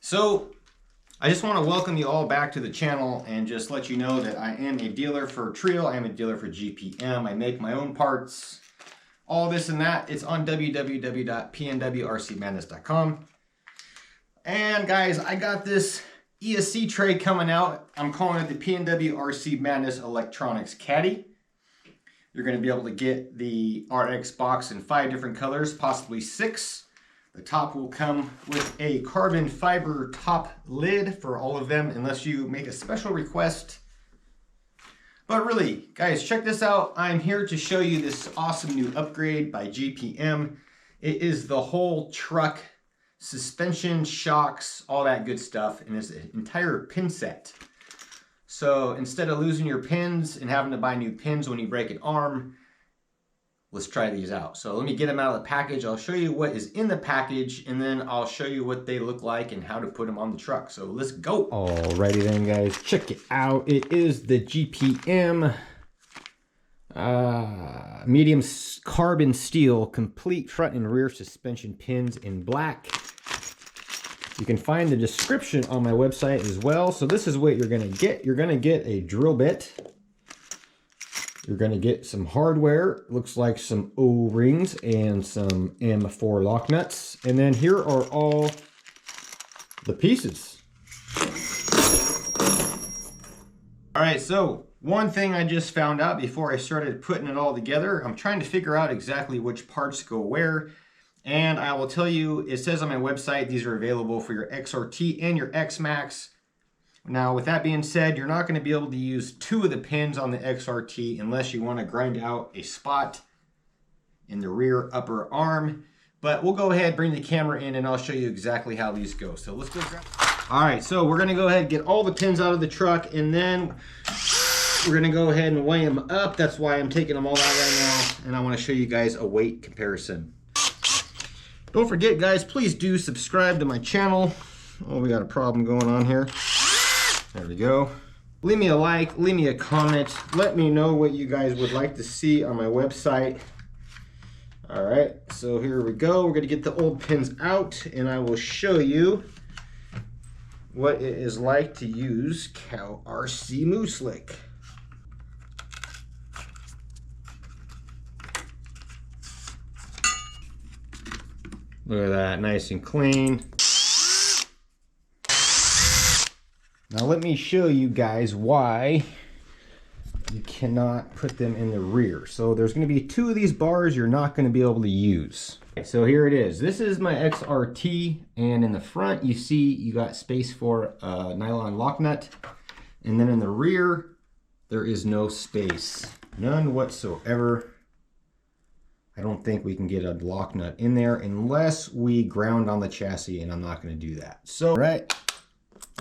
So I just want to welcome you all back to the channel and just let you know that I am a dealer for Trio. I am a dealer for GPM. I make my own parts, all this and that. It's on www.PnwRcMadness.com. And guys, I got this ESC tray coming out. I'm calling it the PnwRcMadness Electronics Caddy. You're going to be able to get the RX box in 5 different colors, possibly 6. The top will come with a carbon fiber top lid for all of them, unless you make a special request. But really, guys, check this out. I'm here to show you this awesome new upgrade by GPM. It is the whole truck, suspension, shocks, all that good stuff, and it's an entire pin set. So instead of losing your pins and having to buy new pins when you break an arm, let's try these out. So let me get them out of the package. I'll show you what is in the package, and then I'll show you what they look like and how to put them on the truck. So let's go. Alrighty then, guys, check it out. It is the GPM medium carbon steel complete front and rear suspension pins in black. You can find the description on my website as well. So this is what you're gonna get. You're gonna get a drill bit. You're gonna get some hardware. Looks like some O-rings and some M4 lock nuts. And then here are all the pieces. All right, so one thing I just found out before I started putting it all together, I'm trying to figure out exactly which parts go where. And I will tell you, it says on my website, these are available for your XRT and your Xmaxx. Now, with that being said, you're not going to be able to use 2 of the pins on the XRT unless you want to grind out a spot in the rear upper arm. But we'll go ahead, bring the camera in, and I'll show you exactly how these go. So let's go grab. All right, so we're going to go ahead and get all the pins out of the truck, and then we're going to go ahead and weigh them up. That's why I'm taking them all out right now, and I want to show you guys a weight comparison. Don't forget, guys, please do subscribe to my channel. Oh, we got a problem going on here. There we go. Leave me a like, leave me a comment. Let me know what you guys would like to see on my website. All right, so here we go. We're gonna get the old pins out, and I will show you what it is like to use Cow RC Moose Lick. Look at that, nice and clean. Now let me show you guys why you cannot put them in the rear. So there's going to be 2 of these bars you're not going to be able to use. Okay, so here it is. This is my XRT, and in the front you see you got space for a nylon lock nut, and then in the rear there is no space, none whatsoever. I don't think we can get a lock nut in there unless we ground on the chassis, and I'm not going to do that. So, right.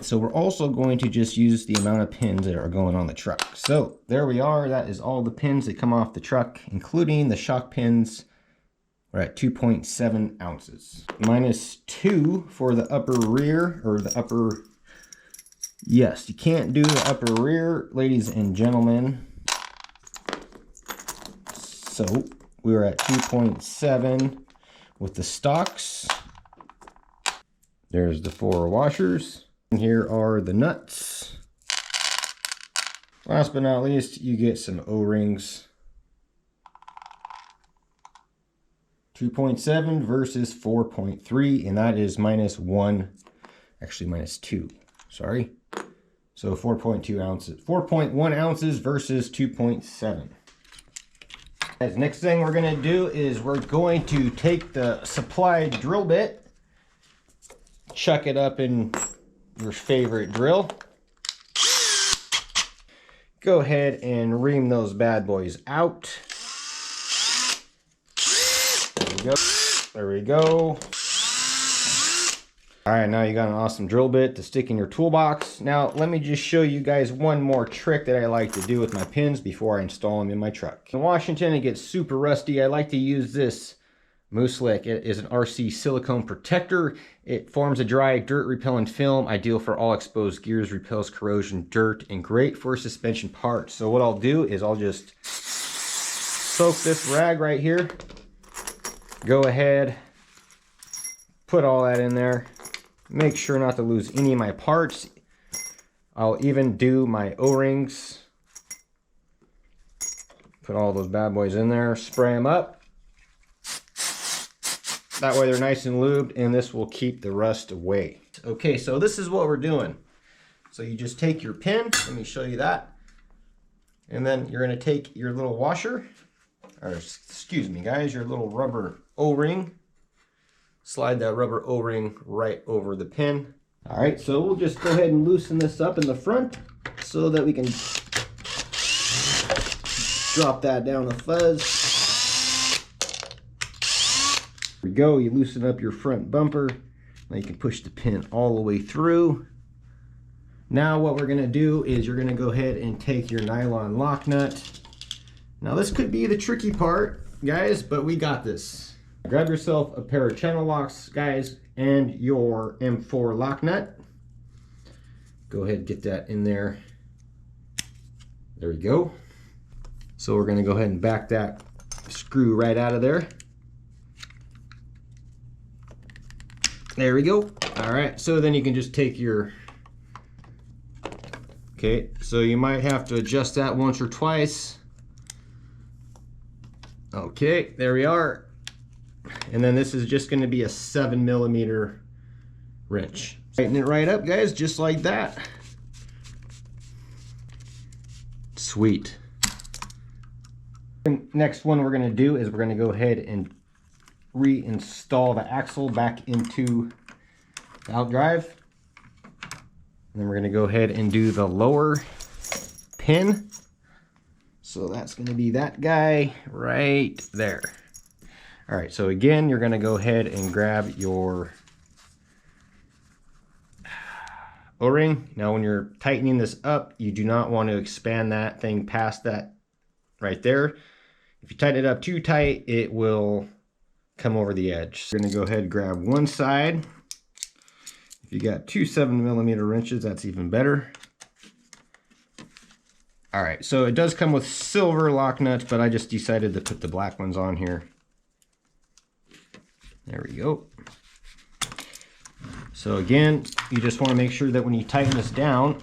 So we're also going to just use the amount of pins that are going on the truck. So there we are. That is all the pins that come off the truck, including the shock pins. We're at 2.7 ounces. -2 for the upper rear, or the upper. Yes, you can't do the upper rear, ladies and gentlemen. So we were at 2.7 with the stocks. There's the 4 washers. And here are the nuts. Last but not least, you get some O-rings. 2.7 versus 4.3, and that is -1, actually -2, sorry. So 4.2 ounces, 4.1 ounces versus 2.7. As next thing we're gonna do is we're going to take the supplied drill bit, chuck it up in your favorite drill. Go ahead and ream those bad boys out. There we go. There we go. All right, now you got an awesome drill bit to stick in your toolbox. Now, let me just show you guys one more trick that I like to do with my pins before I install them in my truck. In Washington, it gets super rusty. I like to use this Moose Lick. It is an RC silicone protector. It forms a dry, dirt-repellent film, ideal for all exposed gears, repels corrosion, dirt, and great for suspension parts. So what I'll do is I'll just soak this rag right here. Go ahead, put all that in there. Make sure not to lose any of my parts. I'll even do my O-rings. Put all those bad boys in there, spray them up. That way they're nice and lubed, and this will keep the rust away. Okay, so this is what we're doing. So you just take your pin, let me show you that. And then you're gonna take your little washer, or excuse me guys, your little rubber O-ring. Slide that rubber O-ring right over the pin. All right, so we'll just go ahead and loosen this up in the front so that we can drop that down a fuzz. There we go, you loosen up your front bumper. Now you can push the pin all the way through. Now what we're gonna do is you're gonna go ahead and take your nylon lock nut. Now this could be the tricky part, guys, but we got this. Grab yourself a pair of channel locks, guys, and your M4 lock nut. Go ahead and get that in there. There we go. So we're gonna go ahead and back that screw right out of there. There we go. All right, so then you can just take your, okay, so you might have to adjust that once or twice. Okay, there we are. And then this is just gonna be a 7mm wrench. Tighten it right up, guys, just like that. Sweet. Next one we're gonna do is we're gonna go ahead and reinstall the axle back into the outdrive. And then we're gonna go ahead and do the lower pin. So that's gonna be that guy right there. All right, so again, you're gonna go ahead and grab your O-ring. Now when you're tightening this up, you do not want to expand that thing past that right there. If you tighten it up too tight, it will come over the edge. We're gonna go ahead and grab one side. If you got two 7mm wrenches, that's even better. All right, so it does come with silver lock nuts, but I just decided to put the black ones on here. There we go. So again, you just want to make sure that when you tighten this down,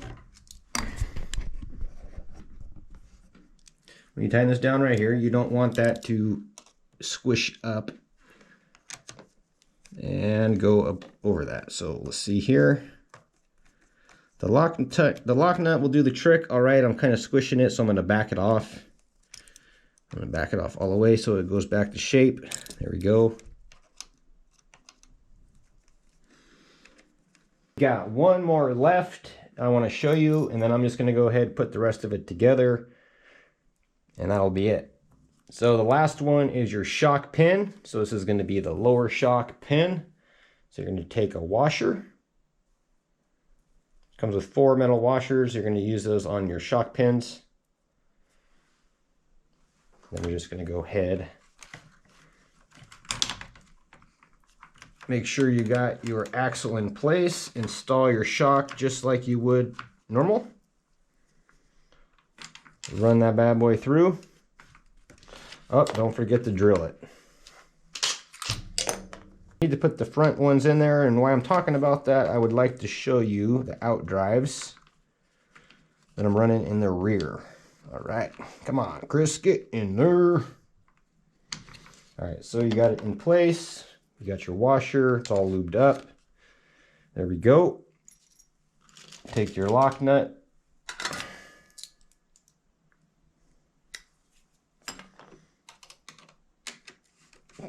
right here, you don't want that to squish up and go up over that. So let's see here. The lock nut will do the trick. All right, I'm kind of squishing it, so I'm going to back it off. I'm going to back it off all the way so it goes back to shape. There we go. Got one more left I want to show you, and then I'm just going to go ahead and put the rest of it together, and that'll be it. So the last one is your shock pin. So this is going to be the lower shock pin. So you're going to take a washer. Comes with 4 metal washers. You're going to use those on your shock pins. Then you're just going to go ahead. Make sure you got your axle in place. Install your shock just like you would normal. Run that bad boy through. Oh, don't forget to drill it. Need to put the front ones in there, and while I'm talking about that, I would like to show you the out drives that I'm running in the rear. All right, come on, Chris, get in there. All right, so you got it in place. You got your washer, it's all lubed up. There we go. Take your lock nut.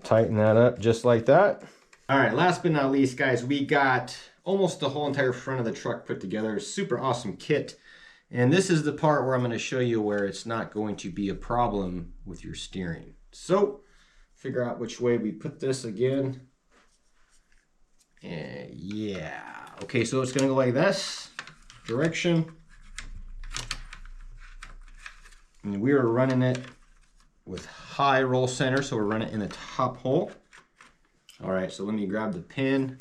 Tighten that up just like that. All right, last but not least, guys, we got almost the whole entire front of the truck put together. Super awesome kit. And this is the part where I'm going to show you where it's not going to be a problem with your steering. So, figure out which way we put this again. And yeah. Okay, so it's going to go like this. Direction. And we are running it with high roll center, so we're running it in the top hole. All right, so let me grab the pin.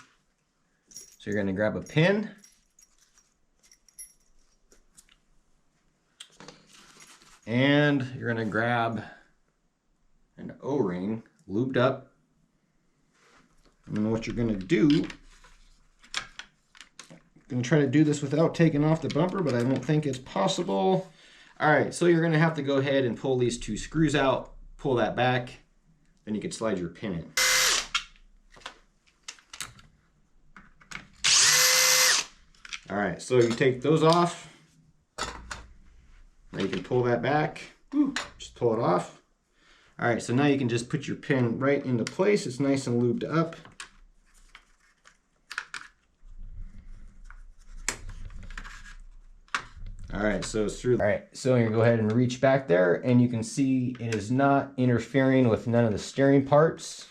So you're going to grab a pin. And you're going to grab an O-ring, lubed up. And then what you're going to do gonna try to do this without taking off the bumper, but I don't think it's possible. All right, so you're gonna have to go ahead and pull these two screws out, pull that back, then you can slide your pin in. All right, so you take those off. Now you can pull that back. Just pull it off. All right, so now you can just put your pin right into place. It's nice and lubed up. All right, so it's through. All right, so you're gonna go ahead and reach back there, and you can see it is not interfering with none of the steering parts.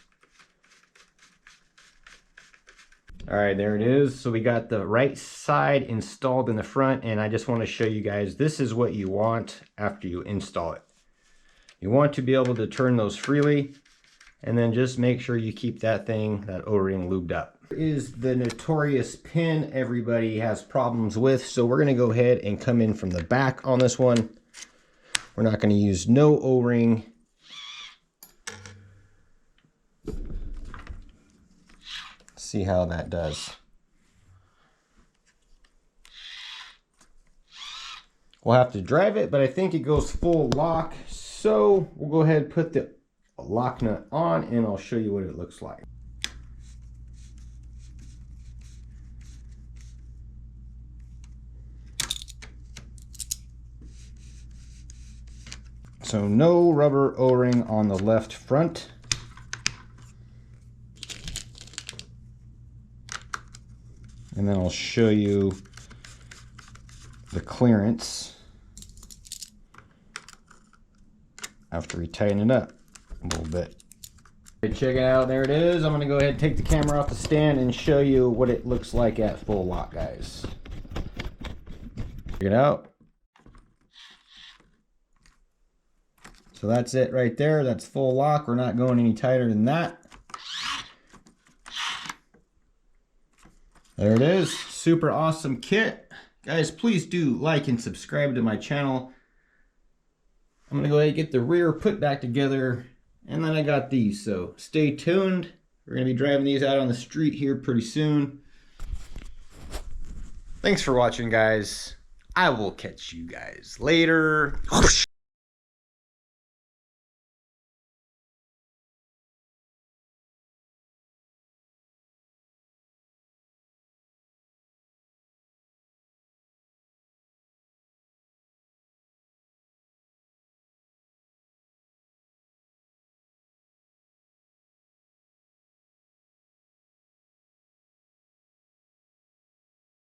All right, there it is. So we got the right side installed in the front, and I just want to show you guys, this is what you want after you install it. You want to be able to turn those freely, and then just make sure you keep that thing, that O-ring, lubed up. Here is the notorious pin everybody has problems with, so we're gonna go ahead and come in from the back on this one. We're not gonna use no O-ring. See how that does. We'll have to drive it, but I think it goes full lock. So we'll go ahead and put the lock nut on, and I'll show you what it looks like. So no rubber O-ring on the left front. And then I'll show you the clearance after we tighten it up a little bit. Okay, check it out, there it is. I'm gonna go ahead and take the camera off the stand and show you what it looks like at full lock, guys. Check it out. So that's it right there, that's full lock. We're not going any tighter than that. There it is, super awesome kit. Guys, please do like and subscribe to my channel. I'm gonna go ahead and get the rear put back together, and then I got these, so stay tuned. We're gonna be driving these out on the street here pretty soon. Thanks for watching, guys. I will catch you guys later.